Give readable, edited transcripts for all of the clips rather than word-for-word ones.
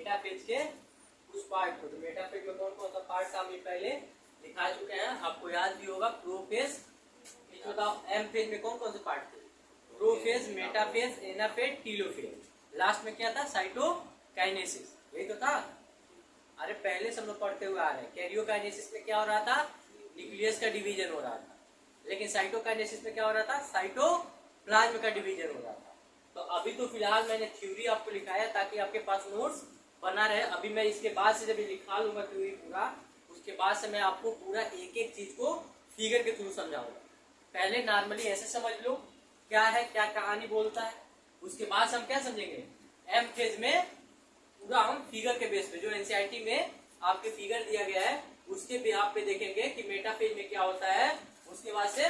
Metaphase के उस part को। तो मेटाफेज में कौन कौन सा पार्ट था हम ये पहले दिखा चुके हैं, आपको याद भी होगा। प्रोफेज, ये बताओ एम फेज में कौन कौन से पार्ट थे? Prophase, metaphase, anaphase, telophase. Last में क्या था? साइटोकाइनेसिस, यही तो था। अरे पहले से हम लोग पढ़ते हुए आ रहे हैं। कैरियोकाइनेसिस में क्या हो रहा था? न्यूक्लियस का डिवीजन हो रहा था। लेकिन साइटोकाइनेसिस में क्या हो रहा था? साइटोप्लाज्म का डिवीजन हो रहा था। तो अभी तो फिलहाल मैंने थ्योरी आपको लिखाया ताकि आपके पास नोट्स बना रहे। अभी मैं इसके बाद से जब लिखा लूंगा थ्योरी पूरा, उसके बाद से मैं आपको पूरा एक एक चीज को फिगर के थ्रू समझाऊंगा। पहले नॉर्मली ऐसे समझ लो क्या है, क्या कहानी बोलता है। उसके बाद हम क्या समझेंगे? एम फेज में पूरा हम फिगर के बेस पे, जो एनसीईआरटी में आपके फिगर दिया गया है उसके भी आप पे देखेंगे कि मेटाफेज में क्या होता है, उसके बाद से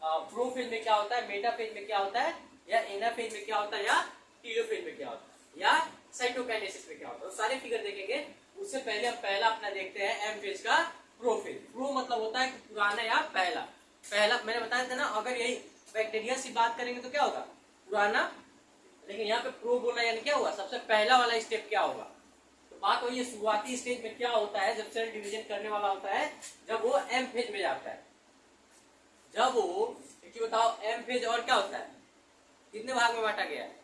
प्रोफेज में क्या होता है, मेटाफेज में क्या होता है, या एनाफेज में क्या होता है, या टीलोफेज में क्या होता है, या साइटोकाइनेसिस में क्या होता है, वो सारे फिगर देखेंगे। उससे पहले हम पहला अपना देखते हैं एम फेज का प्रोफेज। प्रो मतलब होता है पुराना या पहला। पहला मैंने बताया था ना, अगर यही बैक्टीरिया से बात करेंगे तो क्या होगा? पुराना। लेकिन यहाँ पे प्रो बोला यानी क्या हुआ? सबसे पहला वाला स्टेप क्या होगा? तो बात वही है, शुरुआती स्टेज में क्या होता है जब सेल डिवीजन करने वाला होता है, जब वो एम फेज में जाता है। जब वो बताओ एम फेज और क्या होता है, कितने भाग में बांटा गया है?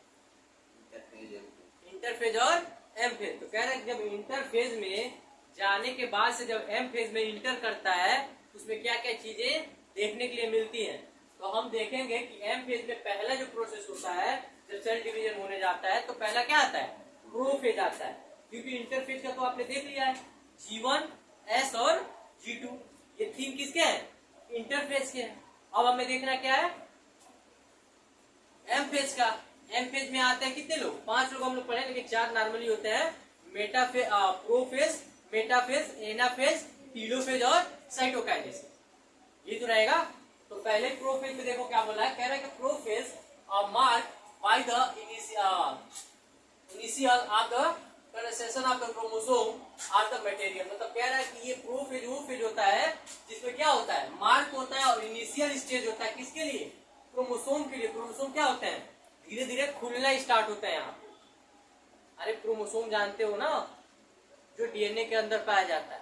इंटरफेज और एम फेज। तो कह रहे हैं जब इंटरफेज में जाने के बाद से जब एम फेज में इंटर करता है, उसमें क्या क्या चीजें देखने के लिए मिलती हैं। तो हम देखेंगे कि एम फेज में पहला जो प्रोसेस होता है जब सेल डिवीजन होने जाता है, तो पहला क्या आता है? प्रोफेज आता है। क्योंकि इंटरफेज का तो आपने देख लिया है, G1, S और G2, ये थीम किसके हैं? इंटरफेज के हैं। अब हमें देखना क्या है? एम फेज का। एम फेज में आते हैं कितने लोग? 5 लोग हम लोग पढ़े, लेकिन 4 नॉर्मली होते हैं। Metaphase, prophase, metaphase, anaphase, telophase और साइटोकाइनेसिस, ये तो रहेगा। तो पहले प्रोफेज में देखो क्या बोला है, कह रहा है कि prophase mark by the initial of the condensation of the chromosome of the material. मतलब कह रहा है कि ये प्रोफेज वो फेज होता है जिसमें क्या होता है? मार्क होता है और इनिशियल स्टेज होता है। किसके लिए? क्रोमोसोम के लिए। क्रोमोसोम क्या होते हैं? धीरे धीरे खुलना स्टार्ट होता है यहाँ। अरे क्रोमोसोम जानते हो ना, जो डीएनए के अंदर पाया जाता है।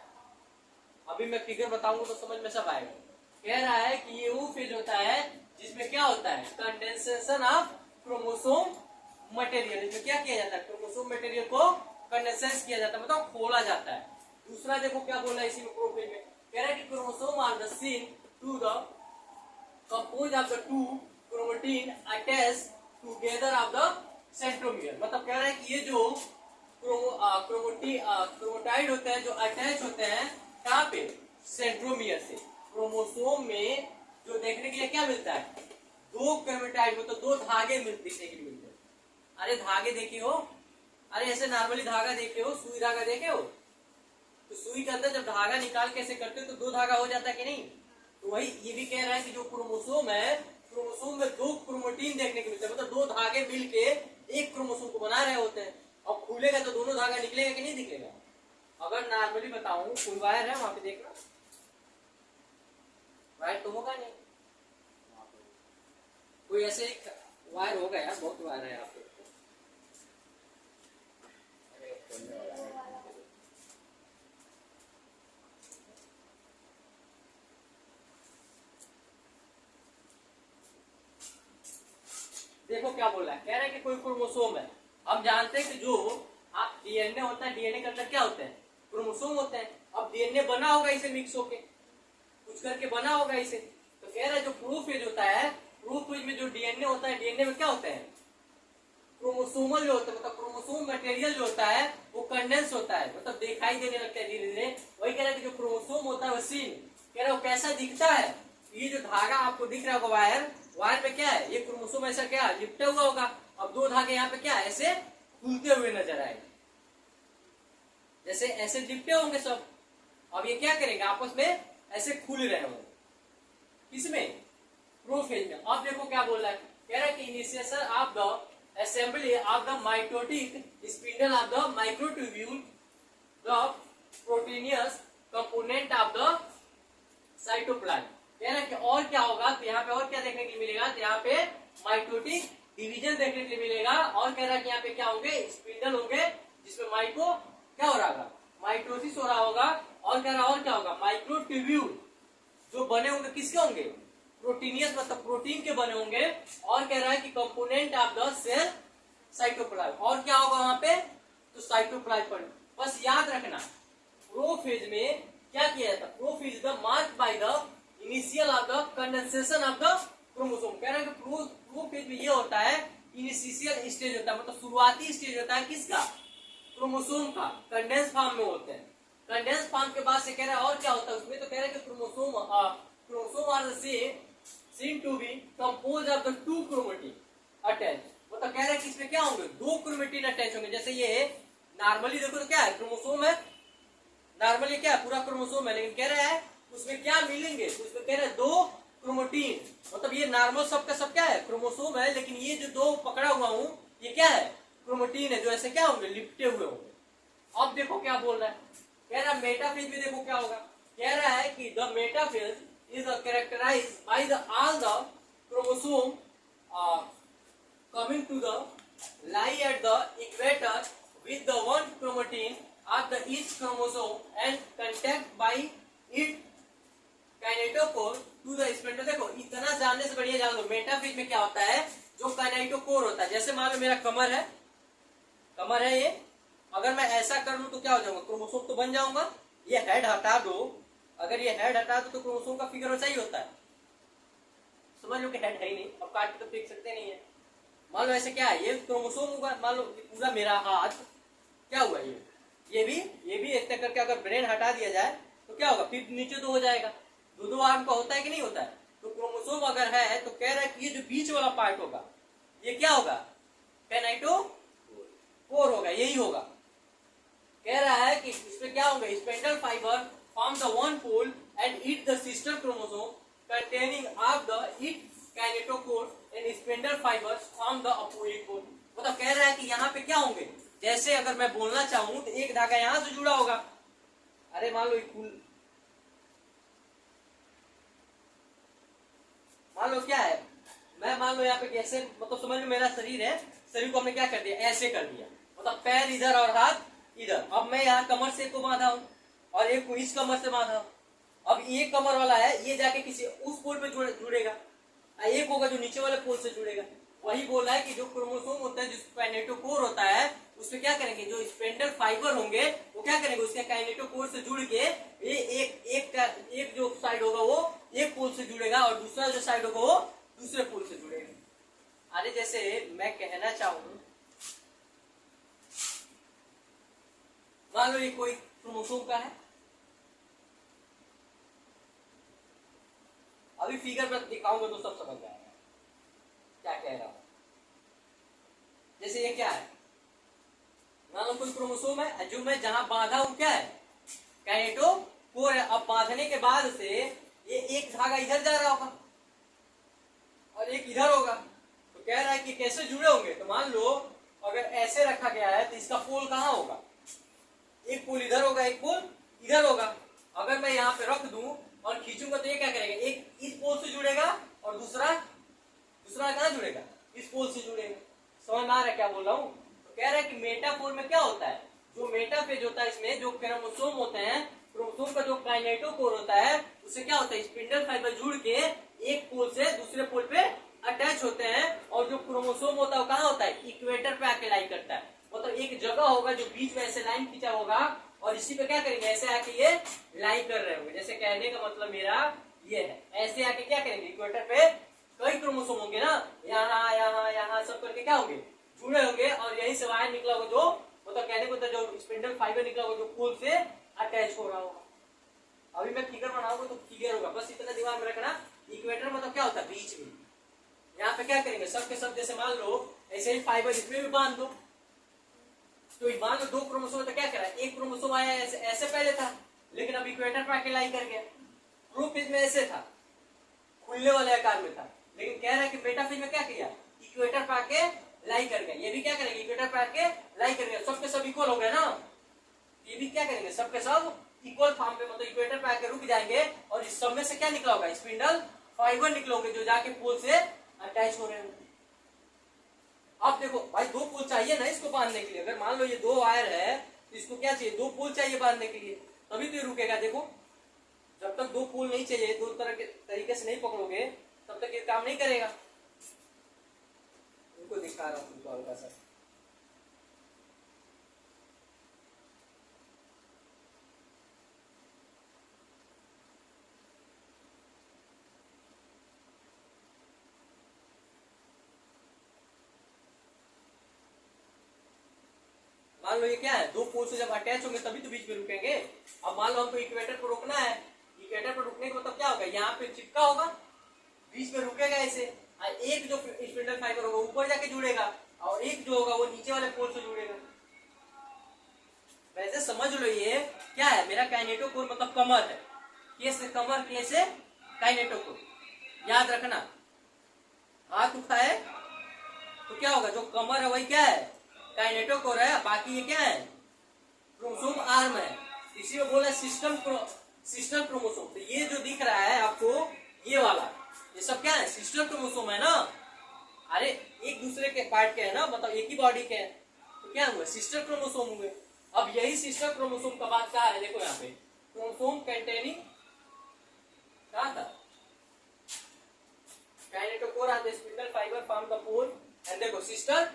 अभी मैं फिगर बताऊंगा तो समझ में सब आएगा। कह रहा है कि ये वो फेज होता है जिसमें क्या होता है? Condensation of chromosome material. इसमें क्या किया जाता है? क्रोमोसोम मटेरियल को कंडेंसेशन किया जाता है, मतलब खोला जाता है। दूसरा देखो क्या बोला है इसी में प्रोफेज में, कह रहा है कि chromosome are the seen to the compose of the two chromatin attach together of the centromere. मतलब कह रहा है कि ये जो क्रोमोटाइड होते हैं जो अटैच होते हैं कहाँ पे? सेंट्रोमियर से। क्रोमोसोम में जो देखने के लिए क्या मिलता है? 2 क्रोमेटाइड, मतलब 2 धागे देखने के लिए मिलते हैं। अरे धागे देखे हो? अरे ऐसे नॉर्मली धागा देखे हो? सुई धागा देखे हो? तो सुई के अंदर जब धागा निकाल कैसे करते हो तो 2 धागा हो जाता है कि नहीं? तो वही ये भी कह रहा है कि जो क्रोमोसोम है, क्रोमोसोम में 2 क्रोमेटिन देखने को मिलते हैं, मतलब 2 धागे मिलके एक क्रोमोसोम को बना रहे होते हैं। और खुलेगा तो दोनों धागा निकलेगा कि नहीं निकलेगा? अगर नॉर्मली बताऊं, कोई वायर है वहां पे देखना, वायर तो होगा नहीं, कोई ऐसे वायर होगा यार, बहुत वायर है यहाँ पे। देखो क्या बोला है, कह रहा है कि कोई क्रोमोसोम है। हम जानते हैं कि जो आप डीएनए होता है, डीएनए के अंदर क्या होते हैं? क्रोमोसोम होते हैं। अब डीएनए बना होगा इसे मिक्स होके, कुछ करके बना होगा इसे। तो कह रहा है जो प्रोफेज होता है, प्रोफेज में जो डीएनए होता है, डीएनए में क्या होता है? क्रोमोसोमल जो होता है, मतलब क्रोमोसोम मटेरियल जो होता है वो कंडेंस होता है, मतलब दिखाई देने लगता है धीरे धीरे। वही कह रहा है कि जो क्रोमोसोम होता है वो सीन, कह रहा है वो कैसा दिखता है? ये जो धागा आपको दिख रहा होगा वायर, वायर में क्या है? ये क्रोमोसोम ऐसा क्या लिपटा हुआ होगा। अब 2 धागे यहाँ पे क्या ऐसे खुलते हुए नजर आएंगे, जैसे ऐसे लिपटे होंगे सब। अब ये क्या करेंगे? आपस में ऐसे खुल रहे होंगे। किसमें? प्रोफेज में। अब देखो क्या बोल रहा है, कह रहा है कि initiation of the assembly of the mitotic spindle of the microtubule, the proteinous component of the cytoplasm। कह रहा है कि और क्या होगा? तो यहाँ पे और क्या देखने के लिए मिलेगा? तो यहाँ पे माइटोटिक डिवीजन देखने के लिए मिलेगा। और कह रहा है कि यहाँ पे क्या होंगे? स्पिंडल होंगे जिसमें उसमें माइको क्या हो रहा होगा, माइटोसिस हो रहा होगा। और कह रहा और क्या होगा, माइक्रोट्यूब्यूल जो बने होंगे किसके होंगे, प्रोटीनियस मतलब प्रोटीन के बने होंगे। और कह रहा है कि component of the cell cytoplasm, और क्या होगा वहां पे, तो साइटोप्लाज्म पर। बस याद रखना प्रोफेज में क्या किया जाता है, prophase is the marked by the initial of the condensation of the chromosome. कह रहा है कि प्रोफेज में ये होता है, इनिशियल स्टेज होता है, मतलब शुरुआती स्टेज होता है किसका, क्रोमोसोम का, कंडेंस फॉर्म में होते हैं। कंडेंस फॉर्म के बाद से कह रहा है और क्या होता है उसमें, तो कह रहा है कि chromosome are seen to be compose of the two chromatin attach. मतलब कह रहा है कि इसमें क्या होंगे, दो क्रोमेटिन अटैच होंगे। जैसे ये नॉर्मली देखो तो क्या है, क्रोमोसोम है, नॉर्मली क्या है, पूरा क्रोमोसोम है, लेकिन कह रहा है उसमें क्या मिलेंगे, तो उसमें कह रहा है दो क्रोमेटिन। मतलब ये नॉर्मल सबका सब क्या है, क्रोमोसोम है, लेकिन ये जो दो पकड़ा हुआ हूं ये क्या है, क्रोमेटिन है, जो ऐसे क्या होंगे, लिपटे हुए होंगे। अब देखो क्या बोल रहा है, कह रहा है मेटाफेज में देखो क्या होगा, कह रहा है कि the metaphase is characterised by the all the chromosome coming to the lie at the equator with the one chromatin of the each chromosome and contact by it kinetochore to the spindle। देखो इतना जानने से बढ़िया जान लो metaphase में क्या होता है, जो काइनेटोकोर होता है। जैसे मान लो मेरा कमर है ये, अगर मैं ऐसा कर लूं तो क्या हो जाऊंगा, क्रोमोसोम तो बन जाऊंगा। ये हेड हटा दो, अगर ये हेड हटा दो तो क्रोमोसोम का फिगर वैसा ही होता है। समझ लो कि हेड है ही नहीं, अब काट के तो फेंक सकते नहीं है। मान लो ऐसे क्या है, ये क्रोमोसोम होगा, मान लो पूरा मेरा हाथ क्या हुआ, ये भी एक तक करके अगर ब्रेन हटा दिया जाए तो क्या होगा, फिर नीचे तो हो जाएगा। दो आर्म का होता है कि नहीं होता है। तो क्रोमोसोम अगर है तो कह रहा है कि ये जो बीच वाला पार्ट होगा ये क्या होगा, काइनेटोकोर होगा, यही होगा। कह रहा है कि इसमें क्या होगा, spindle fibre form the one pole and eat the sister chromosome containing of the it kinetochore and spindle fibres form the opposite pole. मतलब कह रहा है कि यहाँ पे क्या होंगे, जैसे अगर मैं बोलना चाहूं तो एक धागा यहां से जुड़ा होगा, अरे मान लो मान लो क्या है, मैं मान लो यहाँ पे कैसे, मतलब समझ लो मेरा शरीर है, शरीर को हमने क्या कर दिया, ऐसे कर दिया, मतलब पैर इधर और हाथ इधर। अब मैं यहाँ कमर से को बांधा हूं और एक को इस कमर से बांधा हूं। अब ये कमर वाला है, ये जाके किसी उस पोल पे जुड़ेगा, एक होगा जो नीचे वाले पोल से जुड़ेगा। वही बोला है कि जो क्रोमोसोम होता है, जो काइनेटोकोर होता है, उसमें क्या करेंगे, जो स्पिंडल फाइबर होंगे वो क्या करेंगे, उसके काइनेटोकोर से जुड़ के ये एक जो साइड होगा वो एक पोल से जुड़ेगा और दूसरा जो साइड होगा वो दूसरे पोल से जुड़ेगा। अरे जैसे मैं कहना चाहूं, मान लो ये कोई क्रोमोसोम का है, अभी फिगर पर दिखाऊंगा तो सब समझ जाएगा क्या कह रहा हूं। जैसे ये क्या है, मान लो कोई क्रोमोसोम है, जो मैं जहां बांधा हूं क्या है, काइनेटोकोर है। अब बांधने के बाद से ये एक धागा इधर जा रहा होगा और एक इधर होगा, तो कह रहा है कि कैसे जुड़े होंगे। तो मान लो अगर ऐसे रखा गया है तो इसका पोल कहां होगा, एक पोल इधर होगा, एक पोल इधर होगा। अगर मैं यहाँ पे रख दूं और खींचूंगा तो ये क्या करेगा, एक इस पोल से जुड़ेगा और दूसरा कहां जुड़ेगा, इस पोल से जुड़ेगा। समझ में आ रहा है क्या बोल रहा हूँ। तो कह रहा है कि मेटाफोर में क्या होता है, जो मेटाफेज होता है इसमें जो क्रोमोसोम होते हैं, क्रोमोसोम का जो काइनेटोकोर होता है उससे क्या होता है, स्पिंडल फाइबर जुड़ के एक पोल से दूसरे पोल पे अटैच होते हैं। और जो क्रोमोसोम होता है वो कहाँ होता है, इक्वेटर पे आके लाई करता है। मतलब एक जगह होगा जो बीच में ऐसे लाइन खींचा होगा और इसी पे क्या करेंगे, ऐसे आके ये लाई कर रहे होंगे। जैसे कहने का मतलब मेरा ये है, ऐसे आके क्या करेंगे, इक्वेटर पे कई क्रोमोसोम होंगे ना, यहाँ यहाँ यहाँ सब करके क्या होंगे, जुड़े होंगे। और यही से वायर निकला होगा जो, मतलब कहने को जो स्पिंडल फाइबर निकला होगा जो पोल से अटैच हो रहा होगा। अभी मैं फिगर बनाऊंगा तो फिगर होगा, बस इतना दिमाग में रखना। इक्वेटर मतलब क्या होता है, बीच में। यहाँ पे क्या करेंगे, सब के सब जैसे मान लो ऐसे ही फाइबर इसमें भी बांध दो, तो मान लो दो क्रोमोसोम तो क्या करा, एक क्रोमोसोम आया ऐसे पहले था, लेकिन अब इक्वेटर पे आके लाई कर गया। प्रोफेज में ऐसे था, खुलने वाले आकार में था, लेकिन कह रहा है कि मेटाफेज में क्या किया, इक्वेटर पे आके लाई कर गया। ये भी क्या करेंगे, इक्वेटर पे आके लाई कर गया। सबके सब इक्वल हो गए ना, ये भी क्या करेंगे, सबके सब इक्वल फॉर्म पे, मतलब इक्वेटर पे आके रुक जाएंगे। और इस सब में से क्या निकला होगा, स्पिंडल फाइबर निकलोगे जो जाके पोल से अटैच हो रहे होंगे। अब देखो भाई, दो पोल चाहिए ना इसको बांधने के लिए। अगर मान लो ये दो वायर है तो इसको क्या चाहिए, दो पोल चाहिए बांधने के लिए, तभी तो ये रुकेगा। देखो जब तक दो पोल नहीं चाहिए, दो तरह के तरीके से नहीं पकड़ोगे, तब तक ये काम नहीं करेगा। उनको दिखा रहा हूँ तुमको हल्का सा। मान लो ये क्या है, दो पोल से जब अटैच होंगे तभी तो बीच में रुकेंगे। अब मान लो हमको इक्वेटर पर रोकना है, इक्वेटर पर रुकने का मतलब क्या होगा, यहाँ पे चिपका होगा, बीच में रुकेगा ऐसे। एक जो स्पिंडल फाइबर होगा ऊपर जाके जुड़ेगा, और एक जो होगा वो नीचे वाले पोल से जुड़ेगा। वैसे समझ लो ये क्या है, मेरा काइनेटोकोर मतलब कमर है, केस कमर, केस काइनेटोकोर। याद रखना, हाथ उठाए तो क्या होगा, जो कमर है वही क्या है, काइनेटोकोर है। बाकी ये क्या है, क्रोमोसोम आर्म है। इसी में बोला सिस्टम क्रोमोसोम। तो ये जो दिख रहा है आपको, ये वाला, ये सब क्या है, सिस्टर क्रोमोसोम है ना। अरे एक दूसरे के पार्ट के है ना, मतलब एक ही बॉडी के है, तो क्या हुआ, सिस्टर क्रोमोसोम हुए। अब यही सिस्टर क्रोमोसोम का बात क्या है, देखो यहाँ पे क्रोमोसोम कंटेनिंग क्या था, kinetochore are the spindle fibre form the pole and देखो सिस्टर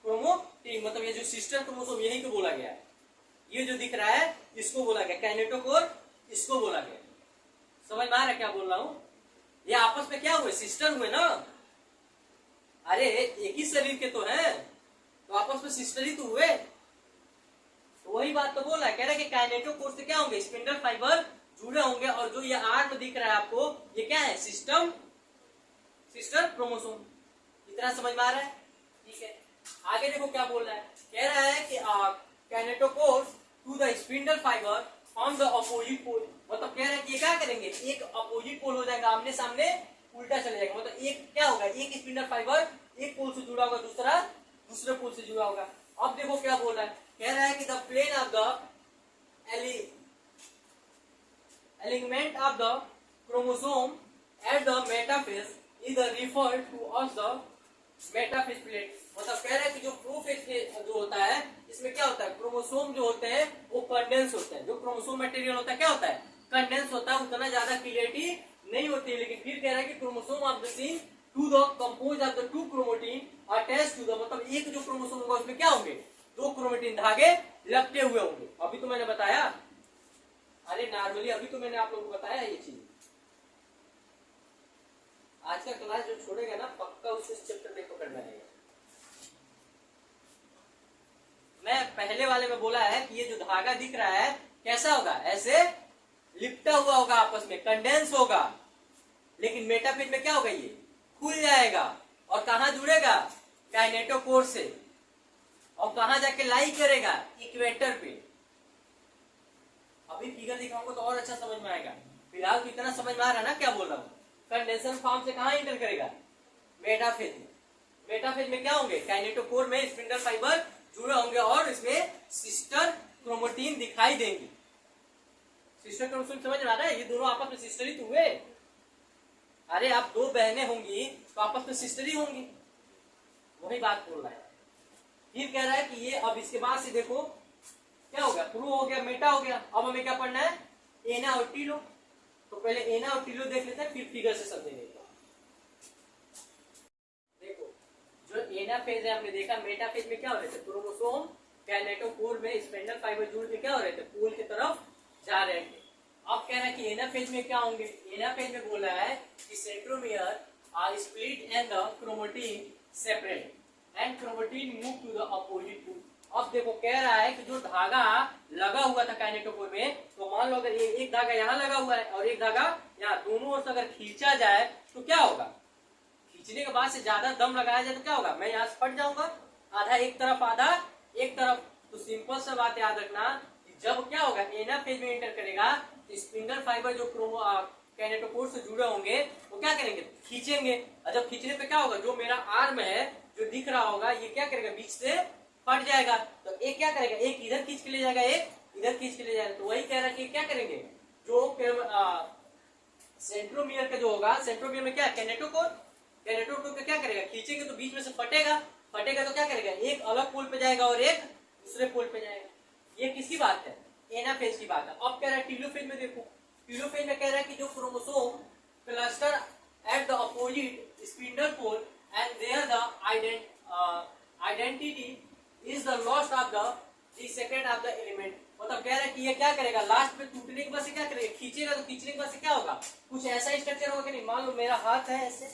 क्रोमोटिन, मतलब ये जो सिस्टर क्रोमोसोम यही को बोला गया है। ये जो दिख रहा है इसको बोला गया काइनेटोकोर, इसको बोला गया। समझ में आ रहा है क्या बोल रहा हूं, ये आपस में क्या हुए, सिस्टर हुए ना। अरे एक ही शरीर के तो हैं, तो आपस में सिस्टर ही तो हुए। तो वही बात तो बोल रहा है, कह रहा है कि काइनेटोकोर से क्या होंगे, स्पिंडल फाइबर जुड़े होंगे, और जो ये आर्म दिख रहा है आपको, ये क्या है, सिस्टर क्रोमोसोम। इतना समझ में आ रहा है, ठीक है। आगे देखो क्या बोल रहा है, कह रहा है कि kinetochore to the spindle fibre from the opposite pole. मतलब कह रहे हैं कि ये क्या करेंगे, एक अपोजिट पोल हो जाएगा, आमने सामने उल्टा चले जाएगा। मतलब एक क्या होगा, एक स्पिंडल फाइबर एक पोल से जुड़ा होगा, दूसरा दूसरे पोल से जुड़ा होगा। अब देखो क्या बोल रहा है, कह रहा है कि the plane of the element of the chromosome at the metaphase is referred to as the metaphase plate. मतलब कह रहा है कि जो प्रोफेज जो होता है, इसमें क्या होता है, क्रोमोसोम जो होते हैं वो कंडेंस होते हैं। जो क्रोमोसोम मटेरियल होता है क्या होता है, कंडेंस होता है, उतना ज्यादा क्लियरिटी नहीं होती है। लेकिन फिर कह रहा है कि chromosome of the same to the compose of the two chromatin attach to the, मतलब एक जो क्रोमोसोम होगा उसमें क्या होंगे, दो क्रोमोटिन धागे लपटे हुए होंगे। अभी तो मैंने बताया, अरे नॉर्मली अभी तो मैंने आप लोगों को बताया ये चीज। आज का क्लास जो छोड़ेगा ना, पक्का उसे चैप्टर में पकड़ना है। मैं पहले वाले में बोला है कि ये जो धागा दिख रहा है कैसा होगा, ऐसे लिपटा हुआ होगा, आपस में कंडेंस होगा। लेकिन मेटाफेज में क्या होगा, ये खुल जाएगा, और कहां जुड़ेगा, काइनेटोकोर से, और कहां जाके लाई करेगा, इक्वेटर पे। अभी फिगर दिखाऊंगा तो और अच्छा समझ में आएगा, फिलहाल तो इतना समझ में आ रहा है ना क्या बोल रहा हूं। कंडेंसन फॉर्म से कहां इंटर करेगा, मेटाफेज में। मेटाफेज में क्या होंगे, काइनेटोकोर में स्पिंडल फाइबर जुड़े होंगे, और इसमें सिस्टर क्रोमोटिन दिखाई देंगी। सिस्टर क्रोमोसोम समझ में आ रहा है, ये दोनों आपस में सिस्टर ही तो हुए। अरे आप दो बहनें होंगी तो आपस में सिस्टर ही होंगी, वही बात बोल रहा है। फिर कह रहा है कि ये अब इसके बाद से देखो क्या हो गया, प्रो हो गया, मेटा हो गया। अब हमें क्या पढ़ना है, एना और टीलो। तो पहले एना और टीलो देख लेते हैं, फिर फिगर से समझेंगे। देखो जो एना फेज है हमने देखा, मेटा फेज में क्या हो रहे थे, क्रोमोसोम काइनेटोकोर में स्पिंडल फाइबर जुड़ के क्या हो रहे थे, पोल की तरफ जा रहे थे। अब कह रहा है कि एना फेज में क्या होंगे, एना फेज में बोला है कि centromere are split and the chromatin separate and chromatin move to the opposite pole. अब देखो कह रहा है कि जो धागा लगा हुआ था काइनेटोकोर में, तो मान लो अगर एक धागा यहाँ लगा हुआ है और एक धागा यहाँ, दोनों ओर से अगर खींचा जाए तो क्या होगा, खींचने के बाद से ज्यादा दम लगाया जाए तो क्या होगा, मैं यहाँ से फट जाऊंगा, आधा एक तरफ आधा एक तरफ। तो सिंपल सा बात याद रखना, जब क्या होगा, एना फेज में एंटर करेगा तो स्पिंडल फाइबर जो काइनेटोकोर से जुड़े होंगे वो क्या करेंगे, खींचेंगे। और जब खींचने पे क्या होगा, जो मेरा आर्म है जो दिख रहा होगा, ये क्या करेगा, बीच से फट जाएगा। तो एक क्या करेगा, एक इधर खींच के ले जाएगा, एक इधर खींच के ले जाएगा। तो वही कह रहा है कि क्या करेंगे, जो सेंट्रोमियर का जो होगा, सेंट्रोमियर में क्या, काइनेटोकोर का क्या करेगा, खींचेंगे तो बीच में से फटेगा, फटेगा तो क्या करेगा, एक अलग पोल पे जाएगा और एक दूसरे पोल पे जाएगा। ये किसकी बात है, एनाफेज की बात है। अब कह रहा है टीलोफेज में, देखो टीलोफेज में कह रहा है कि जो chromosome cluster at the opposite spindle pole and their the identity is the lost of the second of the element. मतलब कह रहा है कि ये क्या करेगा, लास्ट में टूटने के बाद से क्या करेगा, खींचेगा, तो खींचने के बाद से क्या होगा, कुछ ऐसा स्ट्रक्चर होगा कि नहीं। मान लो मेरा हाथ है ऐसे,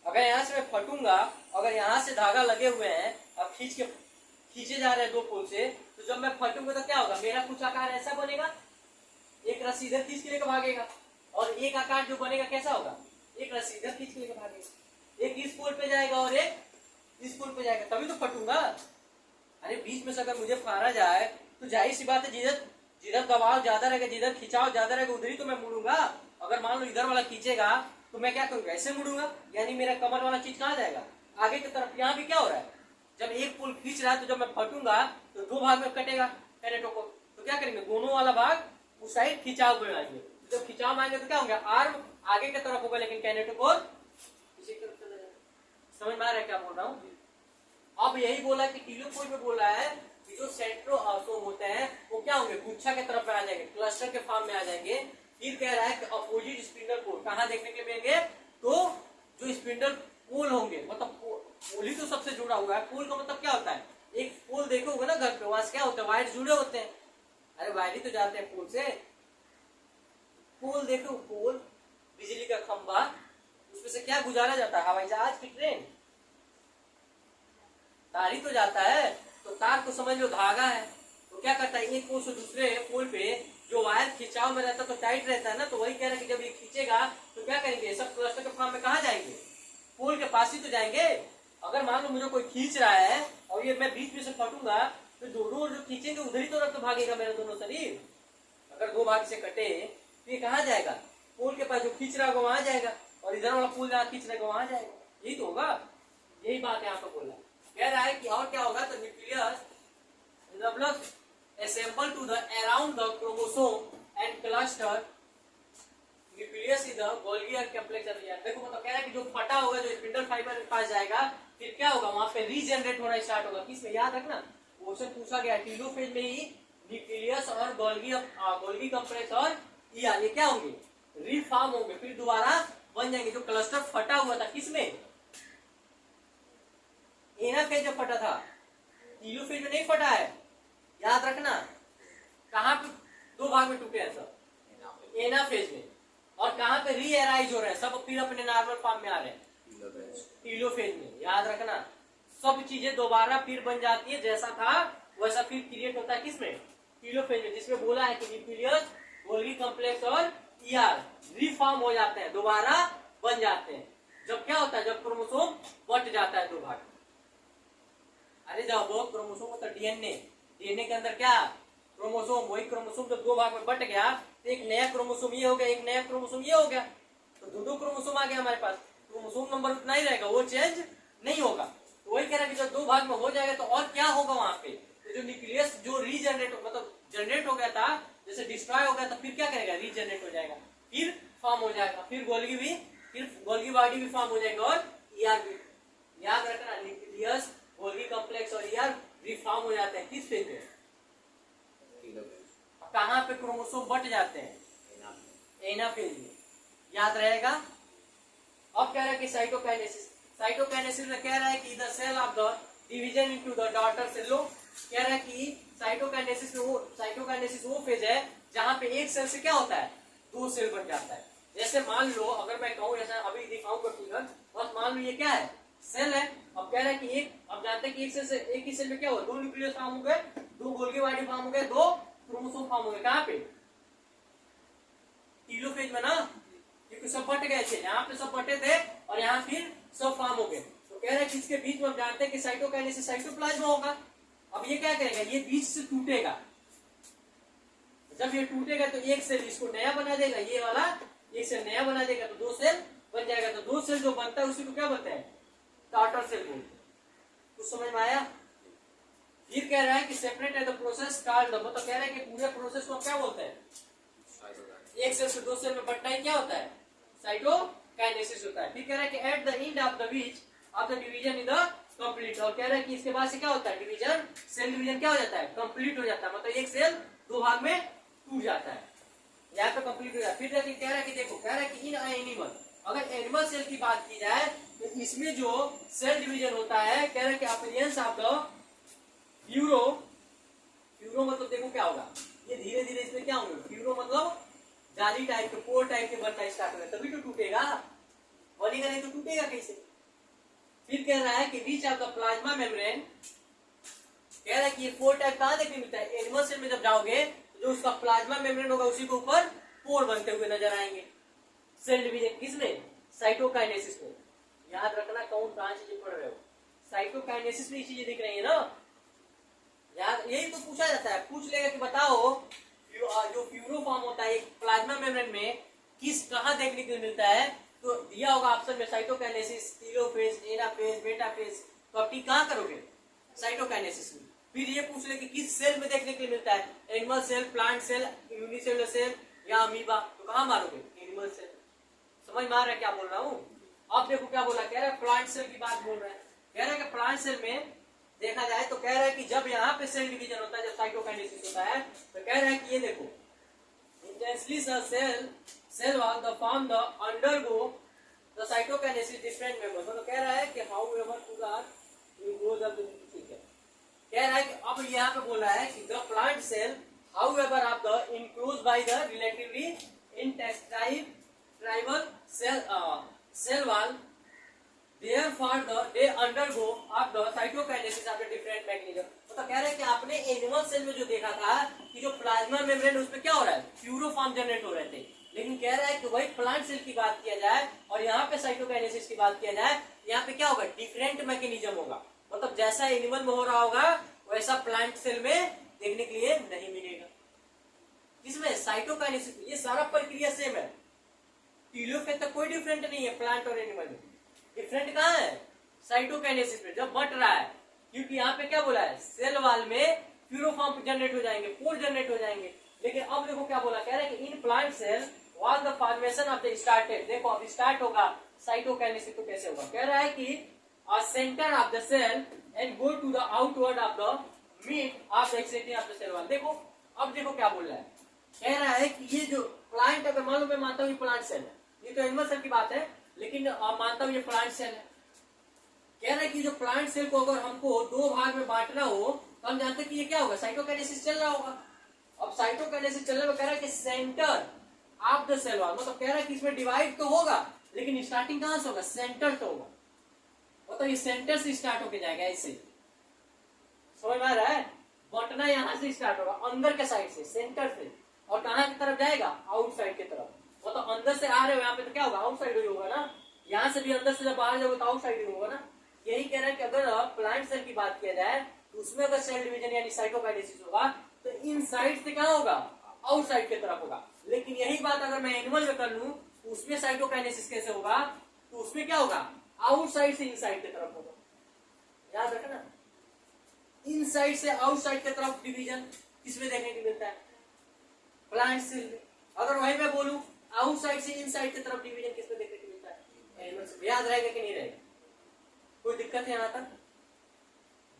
अगर यहाँ से मैं फटूंगा, अगर यहाँ से धागा लगे हुए हैं, अब खींचे जा रहे हैं दो पोल से, तो जब मैं फटूंगा तो क्या होगा, मेरा कुछ आकार ऐसा बनेगा, एक रस्सी इधर खींच के लेकर भागेगा, और एक आकार जो बनेगा कैसा होगा, एक रस्सी इधर खींच के लेकर भागेगा, एक इस पोल पे जाएगा और एक इस पोल पे जाएगा, तभी तो फटूंगा। अरे बीच में से अगर मुझे फाड़ा जाए तो जाहिर सी बात है, जिधर दबाव ज्यादा रहेगा, जिधर खिंचाव ज्यादा रहेगा, उधर ही तो मैं मुड़ूंगा। अगर मान लो इधर वाला खींचेगा तो मैं क्या करूंगा, ऐसे मुड़ूंगा, यानी मेरा कमर वाला चीज कहाँ जाएगा, आगे की तरफ। यहाँ भी क्या हो रहा है, जब एक पोल खींच रहा है तो जब मैं फटूंगा तो दो भाग में कटेगा कैनेटोकोर, तो क्या करेंगे, दोनों वाला भाग उस साइड खिंचाव बनाएंगे। जब खिंचाव आएंगे तो क्या होगा, आर्म आगे की तरफ होगा, लेकिन कैनेटोकोर इसी तरफ चला जाएगा। समझ में आ रहा है क्या बोल रहा हूँ। अब यही बोला कि टीलोफोज में बोला है कि जो सेंट्रोसोम होते हैं वो क्या होंगे, गुच्छा के तरफ में आ जाएंगे, क्लस्टर के फॉर्म में आ जाएंगे। फिर कह रहा है कि अपोजिट स्पिंडल पोल कहाँ देखने के मिलेंगे, तो जो स्पिंडल पोल होंगे, मतलब पोल ही तो सबसे जुड़ा हुआ है। पोल का मतलब क्या होता है, एक पोल देखोगे ना घर पे, वहां से क्या होता है, वायर जुड़े होते हैं। अरे वायर ही तो जाते हैं पोल से। पोल देखो, पोल बिजली का खंभा, उसमें से क्या गुजारा जाता है, हवाई जहाज की ट्रेन, तार ही तो जाता है। तो तार को समझ लो धागा है, तो क्या करता है, एक पोल से दूसरे पोल पे जो वायर खिंचाव में रहता है तो टाइट रहता है ना, तो वही कह रहा है कि जब ये खींचेगा तो क्या करेंगे, सब क्लस्टर के फॉर्म में कहाँ जाएंगे, पोल के पास ही तो जाएंगे। अगर मान लो मुझे कोई खींच रहा है और ये मैं बीच में से फटूंगा, तो दोनों जो खींचेंगे उधर ही तो भागेगा मेरा दोनों शरीर। अगर दो भाग से कटे तो ये कहाँ जाएगा, पोल के पास, जो खींच रहा होगा वहां जाएगा, और इधर वाला पोल जहाँ खींच रहेगा वहां जाएगा। यही तो होगा, यही बात यहाँ पर बोला। कह रहा है कि और क्या होगा, तो nucleus develops assembled to the around the chromosome and cluster nucleus is the Golgi और complex area। देखो मतलब कह रहा है कि जो फटा होगा, जो स्पिंडल फाइबर के पास जाएगा, फिर क्या होगा, वहां पे रीजनरेट होना स्टार्ट होगा। किसमें, याद रखना क्वेश्चन पूछा गया टीलोफेज में ही, न्यूक्लियस और गोल्गी कॉम्प्लेक्स और ये क्या होंगे, रीफॉर्म होंगे, फिर दोबारा बन जाएंगे। जो क्लस्टर फटा हुआ था किसमें, एनाफेज में फटा था, टीलोफेज में नहीं फटा है, याद रखना। कहां पे दो भाग में टूटे हैं सब, एनाफेज में, और कहां पे रीअराइज हो रहे हैं सब, फिर अपने नॉर्मल फॉर्म में आ रहे हैं, टीलोफेज में। याद रखना, सब चीजें दोबारा फिर बन जाती है, जैसा था वैसा फिर क्रिएट होता है किसमें, टीलोफेज में, जिसमें बोला है कि न्यूक्लियस, गोल्गी कॉम्प्लेक्स और ईआर रीफॉर्म हो जाते हैं, दोबारा बन जाते हैं। जब क्या होता है, जब क्रोमोसोम बट जाता है दो भाग। अरे जब क्रोमोसोम होता है डीएनए, डीएनए के अंदर क्या, क्रोमोसोम, वही क्रोमोसोम जब दो भाग में बट गया तो एक नया क्रोमोसोम ये हो गया, एक नया क्रोमोसोम ये हो गया, तो दो क्रोमोसोम आ गया हमारे पास। क्रोमोसोम नंबर उतना ही रहेगा, वो चेंज नहीं होगा। तो वही कह रहा है कि जब दो भाग में हो जाएगा तो और क्या होगा वहां पे, तो जो न्यूक्लियस जो रीजनरेट मतलब जनरेट हो गया था, जैसे डिस्ट्रॉय हो गया था, फिर क्या करेगा, रीजनरेट हो जाएगा, फिर फॉर्म हो जाएगा, फिर गोल्गी भी, फिर गोल्गी बॉडी भी फॉर्म हो जाएगा, और ईआर भी। याद रखना, न्यूक्लियस, गोल्गी कॉम्प्लेक्स और ईआर रीफॉर्म हो जाते हैं किस फेज में, कहां पे क्रोमोसोम बट जाते हैं, एनाफेज में। याद रहेगा। अब कह रहा है कि साइटोकाइनेसिस, साइटोकाइनेसिस में कह रहा है कि the cell of the division into the daughter cell. कह रहा है कि साइटोकाइनेसिस में साइटोकाइनेसिस वो फेज है जहां पे एक सेल से क्या होता है, दो सेल बन जाता है। जैसे मान लो अगर मैं कहूँ, जैसा अभी दिखाऊंगा फिगर, बस मान लो ये क्या है, सेल है। अब कह रहा है कि एक, अब जानते हैं कि एक सेल से, एक ही सेल में क्या हुआ, दो न्यूक्लियस फॉर्म हो गए, दो गोल्गी बॉडी फॉर्म हो गए, दो क्रोमोसोम फॉर्म हो गए। कहाँ पे, टीलोफेज में ना, क्योंकि सब बट गए थे, यहाँ पे सब बटे थे और यहाँ फिर सब फॉर्म हो गए। तो कह रहा है कि इसके बीच में हम जानते हैं कि साइटोकाइनेसिस साइटोप्लाज्म होगा। अब ये क्या करेगा, ये बीच से टूटेगा, जब ये टूटेगा तो एक सेल इसको नया बना देगा, ये वाला एक सेल नया बना देगा, तो दो सेल बन जाएगा। तो दो सेल जो बनता है उसी को क्या बनता है, डॉटर सेल बोलते हैं। कुछ समझ में आया। फिर कह रहा है कि सेपरेट है द प्रोसेस कॉल्ड, मतलब कह रहा है कि पूरे प्रोसेस को क्या बोलते हैं, एक सेल से दो सेल में बंटना ही क्या होता है, साइटोकाइनेसिस होता है। फिर कह रहा है कि at the end of the which of the division in the complete. और कह रहा है कि इसके बाद से क्या होता है, डिवीजन, सेल डिवीजन क्या हो जाता है, कंप्लीट हो जाता है, मतलब एक सेल दो भाग में टूट जाता है, यहाँ पे कंप्लीट हो जाता है। फिर कह रहा है कि देखो, कह रहा है कि इन एनिमल, अगर एनिमल सेल की बात की जाए तो इसमें जो सेल डिवीजन होता है, कह रहा है कि appearance of the furrow, furrow मतलब देखो क्या होगा, ये धीरे धीरे इसमें क्या होंगे, फ्यूरो मतलब जाली टाइप के, पोर टाइप के बनना स्टार्ट होगा, तभी तो टूटेगा, बनेगा नहीं तो टूटेगा कैसे। फिर कह रहा है कि reach of the plasma membrane, कह रहा है कि ये पोर टाइप कहां देखने मिलता है, एनिमल सेल में जब जाओगे तो जो उसका प्लाज्मा मेम्ब्रेन होगा उसी के ऊपर पोर बनते हुए नजर आएंगे। सेल डिवीजन किसमें, साइटोकाइनेसिस में। याद रखना कौन कहां चीजें पढ़ रहे हो, साइटोकाइनेसिस में ये चीजें दिख रही है ना, याद, यही तो पूछा जाता है, पूछ लेगा कि बताओ जो फ्यूरोफॉर्म होता है एक प्लाज्मा मेम्ब्रेन में किस कहां देखने को मिलता है, तो दिया होगा ऑप्शन में साइटोकाइनेसिस, टेलोफेज, एनाफेज, मेटाफेज, तो आप टी कहां करोगे, साइटोकाइनेसिस में। फिर ये पूछ ले कि किस सेल में देखने के लिए मिलता है, animal cell, plant cell, unicellular cell या अमीबा, तो कहां मारोगे, एनिमल सेल। समझ में आ रहा है क्या बोल रहा हूं। अब देखो क्या बोला, कह रहा है प्लांट सेल की बात बोल रहा है, कह रहा है कि प्लांट सेल में देखा जाए तो कह रहा है कि जब यहाँ पे सेल डिवीजन होता है, जब साइटोकाइनेसिस होता है, तो कह रहा है कि ये देखो, intensely cell wall the form the undergo the cytokinesis different members, तो कह रहा है कि however to the grows up, ठीक है, कह रहा है कि अब यहाँ पे बोला है कि the plant cell however of the enclosed by the relatively intestinal tribal cell wall, therefore they undergo of the cytokinesis of the different mechanism। तो कह रहा है कि आपने एनिमल सेल में जो देखा था कि जो प्लाज्मा मेम्ब्रेन उसमें क्या हो रहा है, फ्यूरोफॉर्म जनरेट हो रहे थे, लेकिन कह रहा है कि वही प्लांट सेल की बात किया जाए और यहाँ पे साइटोकाइनेसिस की बात किया जाए, यहाँ पे क्या होगा, डिफरेंट मैकेनिज्म होगा, मतलब जैसा एनिमल में हो रहा होगा वैसा प्लांट सेल में देखने के लिए नहीं मिलेगा। इसमें साइटोकाइनेसिस, ये सारा प्रक्रिया सेम है, टीलोफेज तक कोई डिफरेंट नहीं है प्लांट और एनिमल में। डिफरेंट कहाँ है, साइटोकाइनेसिस में, जब बट रहा है, क्योंकि यहाँ पे क्या बोला है, सेल वाल में फ्यूरोफॉर्म जनरेट हो जाएंगे, पोर जनरेट हो जाएंगे। लेकिन अब देखो क्या बोला, कह रहा है कि in plant cell wall the formation of the started, देखो अब स्टार्ट होगा साइटोकाइनेसिस तो कैसे होगा, कह रहा है कि centre of the cell and go to the outward of the mid of the extremity of the cell wall. देखो अब देखो क्या बोल रहा है, कह रहा है कि ये जो प्लांट, अगर मान लो मैं मानता हूँ ये प्लांट सेल है, ये तो एनिमल सेल की बात है, लेकिन मानता हूँ ये प्लांट सेल है। कह रहा है कि जो प्लांट सेल को अगर हमको दो भाग में बांटना हो तो हम जानते हैं कि ये क्या होगा, साइटोकाइनेसिस चल रहा होगा। अब साइटोकाइनेसिस चलने में कह रहा है कि centre of the cell wall, मतलब कह रहा है कि इसमें डिवाइड तो होगा लेकिन स्टार्टिंग कहां से होगा, सेंटर तो होगा, मतलब ये सेंटर से स्टार्ट होके जाएगा ऐसे, समझ में आ रहा है, बंटना यहां से स्टार्ट होगा अंदर के साइड से, सेंटर से, और कहां की तरफ जाएगा, आउटसाइड की तरफ, मतलब अंदर से आ रहे हो यहाँ पे तो क्या होगा, आउटसाइड ही होगा ना, यहाँ से भी अंदर से जब बाहर जाओगे तो आउटसाइड ही होगा ना। यही कह रहा है कि अगर प्लांट सेल की बात किया जाए तो उसमें अगर सेल डिवीजन यानी साइटोकाइनेसिस होगा तो इन साइड से कहां होगा, आउटसाइड की तरफ होगा। लेकिन यही बात अगर मैं एनिमल में कर लूं तो उसमें साइटोकाइनेसिस कैसे होगा, तो उसमें क्या होगा, आउटसाइड से इनसाइड की तरफ होगा, याद रखना, इनसाइड से आउटसाइड की तरफ डिवीजन किसमें देखने को मिलता है, प्लांट सेल में। अगर वही मैं बोलूं आउटसाइड से इनसाइड की तरफ डिवीजन किसमें देखने को मिलता है, एनिमल से। याद रहेगा कि नहीं रहेगा, कोई दिक्कत है यहाँ तक।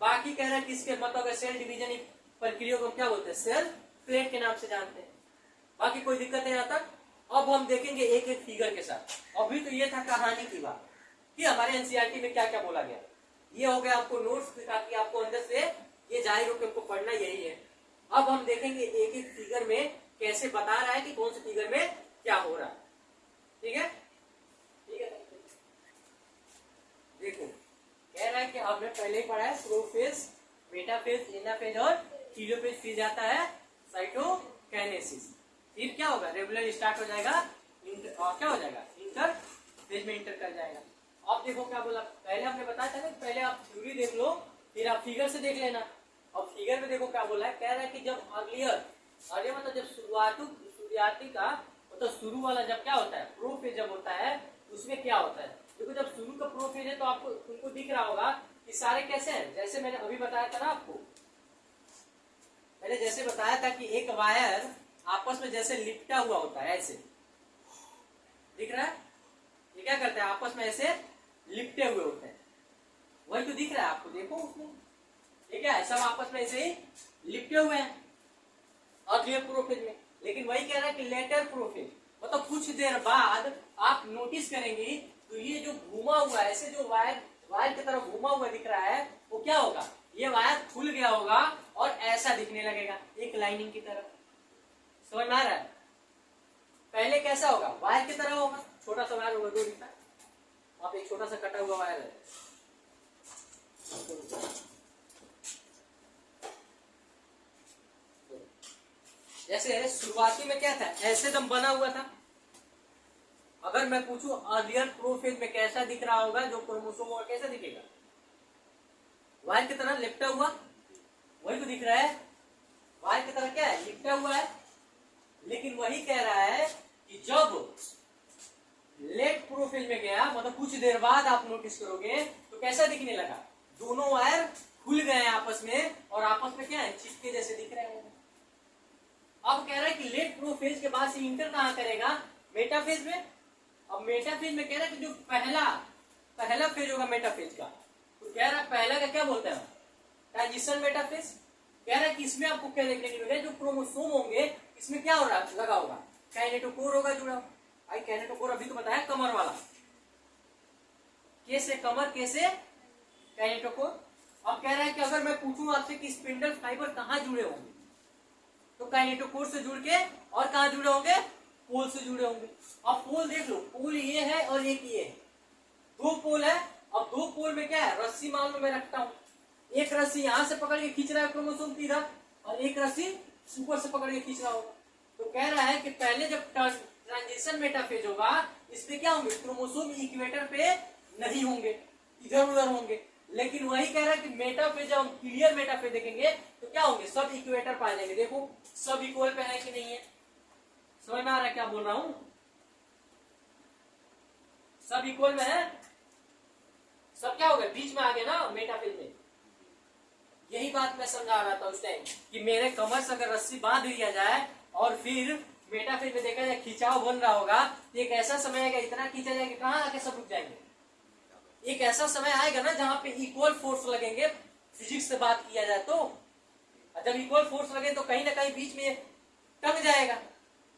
बाकी कह रहा है किसके, मतलब सेल डिवीजन प्रक्रिया को क्या बोलते हैं, सेल प्लेट के नाम से जानते हैं। बाकी कोई दिक्कत है यहाँ तक। अब हम देखेंगे एक एक फिगर के साथ। अभी तो ये था कहानी की बात कि हमारे एनसीईआरटी में क्या क्या बोला गया, ये हो गया आपको नोट्स, ताकि आपको अंदर से ये जाहिर हो कि आपको पढ़ना यही है। अब हम देखेंगे एक एक फिगर में कैसे बता रहा है कि कौन से फिगर में क्या हो रहा है, ठीक है, ठीक है। देखो कह रहा है कि हमने पहले ही पढ़ा है प्रोफेज, मेटाफेज, एनाफेज और टीलोफेज, फिर जाता है साइटोकाइनेसिस, फिर क्या होगा, रेगुलर स्टार्ट हो जाएगा, और क्या हो जाएगा, इंटरफेज में इंटर कर जाएगा। अब देखो क्या बोला, पहले हमने बताया था ना, पहले आप थ्योरी देख लो फिर आप फिगर से देख लेना। अब फिगर में देखो क्या बोला है, कह रहा है कि जब अर्लियर मतलब जब शुरुआती का मतलब शुरू वाला जब क्या होता है, प्रोफेज जब होता है उसमें क्या होता है, देखो जब शुरू का प्रोफेज है तो आपको तुमको दिख रहा होगा कि सारे कैसे हैं, जैसे मैंने अभी बताया था ना आपको, मैंने जैसे बताया था कि एक वायर आपस में जैसे लिपटा हुआ होता है, ऐसे दिख रहा है, ये क्या करता है, आपस में ऐसे लिपटे हुए होते हैं, वही तो दिख रहा है आपको, देखो उसमें ठीक है, सब आपस में ऐसे ही लिपटे हुए हैं अगले प्रोफेज में। लेकिन वही कह रहा है कि लेटर प्रोफेज मतलब कुछ देर बाद आप नोटिस करेंगे तो ये जो घूमा हुआ है, ऐसे जो वायर वायर की तरफ घूमा हुआ दिख रहा है, वो क्या होगा, ये वायर खुल गया होगा और ऐसा दिखने लगेगा एक लाइनिंग की तरफ। समझ में आ रहा है? पहले कैसा होगा, वायर की तरह होगा, छोटा सा वायर होगा, दो दिखता है, वहां पे एक छोटा सा कटा हुआ वायर है। जैसे शुरुआती में क्या था, ऐसे दम बना हुआ था। अगर मैं पूछूं अर्लियर प्रोफेज में कैसा दिख रहा होगा, जो क्रोमोसोम होगा कैसा दिखेगा, वायर की तरह लिपटा हुआ, वही तो दिख रहा है, वायर की तरह क्या है, लिपटा हुआ है। लेकिन वही कह रहा है कि जब लेट प्रोफेज में गया, मतलब कुछ देर बाद आप नोटिस करोगे तो कैसा दिखने लगा, दोनों वायर खुल गए आपस में और आपस में क्या है, चिपके जैसे दिख रहे हैं। अब कह रहा है कि लेट प्रोफेज के बाद से इंटर कहां करेगा, मेटाफेज में। अब मेटाफेज में कह रहा है कि जो पहला फेज होगा मेटाफेज का, तो कह रहा है पहला का क्या बोलते हैं, ट्रांजिशन मेटाफेज। कह रहा है कि इसमें आपको क्या देखने को मिलेगा, जो क्रोमोसोम होंगे इसमें क्या हो रहा लगा होगा, काइनेटोकोर होगा जुड़ा। भाई काइनेटोकोर अभी तो बताया कमर वाला, कैसे कमर कैसे काइनेटोकोर। अब कह रहा है कि अगर मैं पूछूं आपसे कि स्पिंडल फाइबर कहां जुड़े होंगे, तो काइनेटोकोर से जुड़ के और कहां जुड़े होंगे, पोल से जुड़े होंगे। अब पोल देख लो, पोल ये है और एक ये है, दो पोल है। अब दो पोल में क्या है, रस्सी मान लो मैं रखता हूं, एक रस्सी यहां से पकड़ के खींच रहा है क्रोमोसोम की इधर, और एक रस्सी ऊपर से पकड़ के खींच रहा होगा। तो कह रहा है कि पहले जब ट्रांजिशन मेटाफेज होगा, इसमें क्या होंगे, क्रोमोसोम इक्वेटर पे नहीं होंगे, इधर उधर होंगे। लेकिन वही कह रहा है कि मेटाफेज, जब हम क्लियर मेटाफेज देखेंगे तो क्या होंगे, सब इक्वेटर पाए जाएंगे। देखो सब इक्वल पे है कि नहीं है, समझ में आ रहा है क्या बोल रहा हूं, सब इक्वल में है, सब क्या हो गया, बीच में आ गया ना मेटाफेज में। यही बात मैं समझा रहा था उस टाइम कि मेरे कमर से अगर रस्सी बांध दिया जाए और फिर मेटाफेज में देखा जाए खिंचाव बन रहा होगा, तो एक ऐसा समय आएगा, इतना खींचा जाएगा, कहां आके सब रुक जाएंगे। एक ऐसा समय आएगा ना जहां पे इक्वल फोर्स लगेंगे, फिजिक्स से बात किया जाए तो जब इक्वल फोर्स लगे तो कहीं ना कहीं बीच में टंग जाएगा।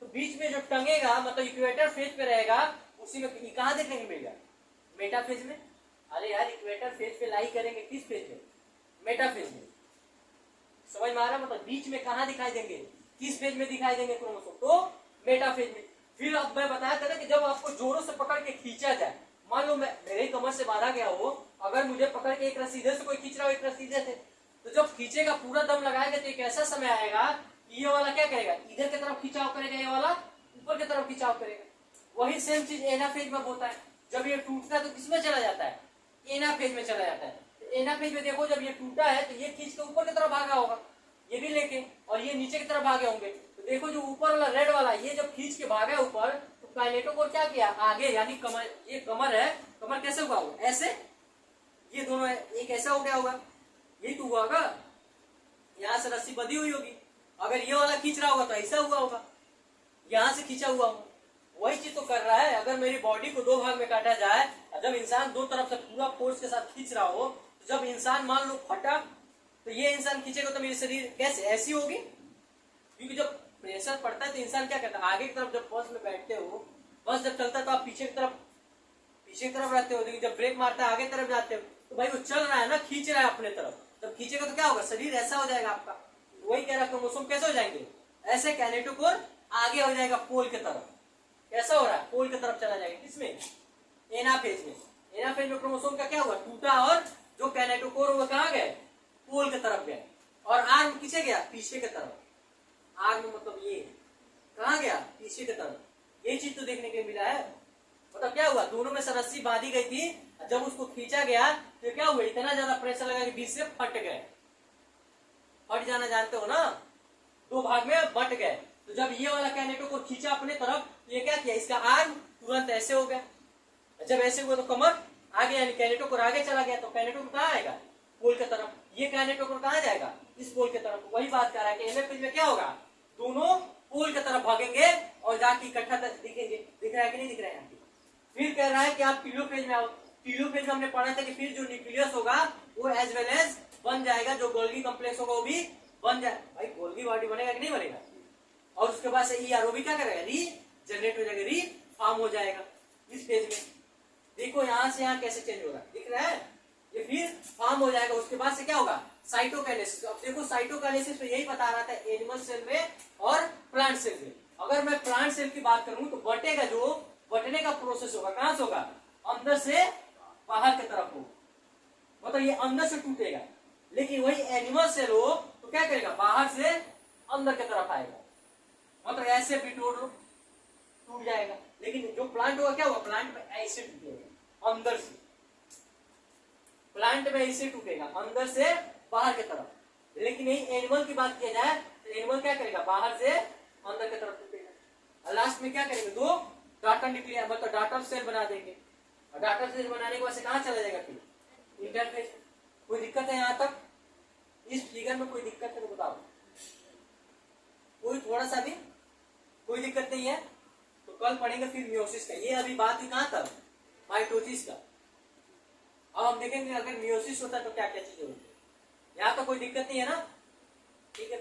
तो बीच में जो टंगेगा मतलब इक्वेटर फेज पे रहेगा, उसी में कहां देखने को मिलेगा, मेटाफेज में। अरे यार इक्वेटर फेज पे लाई करेंगे, किस फेज में, मेटाफेज में। समझ में आ रहा है, मतलब बीच में कहां दिखाई देंगे, किस फेज में दिखाई देंगे क्रोमोसोम, तो मेटाफेज में। फिर अब मैं बताया था ना कि जब आपको जोरों से पकड़ के खींचा जाए, मान लो मैं मेरे कमर से बांधा गया हो, अगर मुझे पकड़ के एक रस्सी इधर से कोई खींच रहा हो, एक रस्सी इधर से, तो जब खींचेगा पूरा दम लगाएगा तो एक ऐसा समय आएगा ये वाला क्या करेगा, इधर की तरफ खिंचाव करेगा, ये वाला ऊपर की तरफ खिंचाव करेगा। वही सेम चीज एनाफेज में होता है, जब ये टूटता है तो किसमें चला जाता है, एनाफेज में चला जाता है। तो एनाफेज में देखो जब ये टूटा है तो ये खींच के ऊपर की तरफ भागा होगा, ये भी लेके, और ये नीचे की तरफ भागे होंगे। तो देखो जो ऊपर वाला रेड वाला ये जब खींच के भागा ऊपर, तो काइनेटोकोर क्या किया आगे, यानी कमर, ये कमर है, कमर कैसे हुआ होगा, ऐसे, ये दोनों है, एक ऐसा हो गया होगा, यही तो हुआ होगा, यहाँ से रस्सी बंधी हुई होगी, अगर ये वाला खींच रहा होगा तो ऐसा हुआ होगा, यहाँ से खींचा हुआ होगा। वही चीज तो कर रहा है। अगर मेरी बॉडी को दो भाग में काटा जाए, जब इंसान दो तरफ से पूरा फोर्स के साथ खींच रहा हो, तो जब इंसान मान लो फटा, तो ये इंसान खींचेगा तो मेरी शरीर कैसे ऐसी होगी, क्योंकि जब प्रेशर पड़ता है तो इंसान क्या करता है, आगे की तरफ जब बस में बैठते हो, बस जब चलता है तो आप पीछे की तरफ रहते हो, लेकिन जब ब्रेक मारता है आगे तरफ जाते हो, तो भाई वो चल रहा है ना, खींच रहा है अपने तरफ, जब खींचेगा तो क्या होगा, शरीर ऐसा हो जाएगा आपका। वही कह रहा है क्रोमोसोम कैसे हो जाएंगे, ऐसे, काइनेटोकोर आगे हो जाएगा पोल की तरफ, कैसा हो रहा है, पोल की तरफ चला जाएगा, किसमें, एनाफेज में। एनाफेज में क्रोमोसोम का क्या हुआ, टूटा, और जो काइनेटोकोर होगा कहां गए, पोल की तरफ गए, और आर्म किसे गया, पीछे की तरफ। आर्म मतलब ये कहां गया, पीछे की तरफ। ये चीज तो देखने को मिला है। मतलब क्या हुआ, दोनों में से रस्सी बांधी गई थी, जब उसको खींचा गया तो क्या हुआ, इतना ज्यादा प्रेशर लगा कि बीच से फट गए। फट जाना जानते हो ना, दो भाग में बट गए। तो जब ये वाला काइनेटोकोर खींचा अपने तरफ, तो ये क्या किया, इसका आर्म तुरंत ऐसे हो गया, जब ऐसे हुआ तो कमर आगे, यानी काइनेटोकोर आगे चला गया, तो काइनेटोकोर कहां आएगा, पोल की तरफ। ये काइनेटोकोर कहां जाएगा, इस पोल की तरफ। वही बात कर रहा है कि एनाफेज में क्या होगा, दोनों पोल की तरफ भागेंगे और जाके इकट्ठा दिखेंगे। दिख रहा है कि नहीं दिख रहा है यहाँ पे। फिर कह रहा है कि आप टीलोफेज में आओ। टीलोफेज में हमने पढ़ा था कि फिर जो न्यूक्लियस होगा वो एज वेल एज बन जाएगा, जो गोल्गी कॉम्प्लेक्स होगा वो भी बन जाए। भाई गोल्गी बॉडी बनेगा कि नहीं बनेगा? और उसके बाद से ईआर वो भी क्या करेगा, री जनरेट हो जाएगा, री फॉर्म हो जाएगा इस फेज में। देखो यहां से यहां कैसे चेंज हो रहा है, दिख रहा है? ये फिर फॉर्म हो जाएगा। उसके बाद से क्या होगा, साइटोकाइनेसिस। अब देखो साइटोकाइनेसिस तो यही बता रहा था एनिमल सेल में और प्लांट सेल में। अगर मैं प्लांट सेल की बात करूं तो बटेगा, जो बटने का प्रोसेस होगा कहां से होगा, अंदर से बाहर की तरफ होगा, मतलब ये अंदर से टूटेगा। लेकिन वही एनिमल सेल हो तो क्या करेगा, बाहर से अंदर की तरफ आएगा, मतलब ऐसे भी टूट जाएगा। लेकिन जो प्लांट होगा क्या होगा, प्लांट में ऐसे टूटेगा अंदर से, प्लांट में ऐसे टूटेगा अंदर से बाहर की तरफ। लेकिन यही एनिमल की बात किया जाए तो एनिमल क्या करेगा, बाहर से अंदर की तरफ टूटेगा। और लास्ट में क्या करेंगे, दो डाटा न्यूक्लियर मतलब डाटा सेल बना देंगे। और डाटा सेल बनाने के बाद से कहां चला जाएगा, फिर इंटरफेस। कोई दिक्कत है यहां तक? इस फिगर में कोई दिक्कत है तो बताओ, कोई थोड़ा सा भी कोई दिक्कत नहीं है? तो कल पढ़ेंगे फिर मियोसिस का। ये अभी बात हुई कहां तक, माइटोसिस का। अब हम देखेंगे अगर मियोसिस होता है तो क्या क्या चीजें होती है। यहाँ तो कोई दिक्कत नहीं है ना? ठीक है।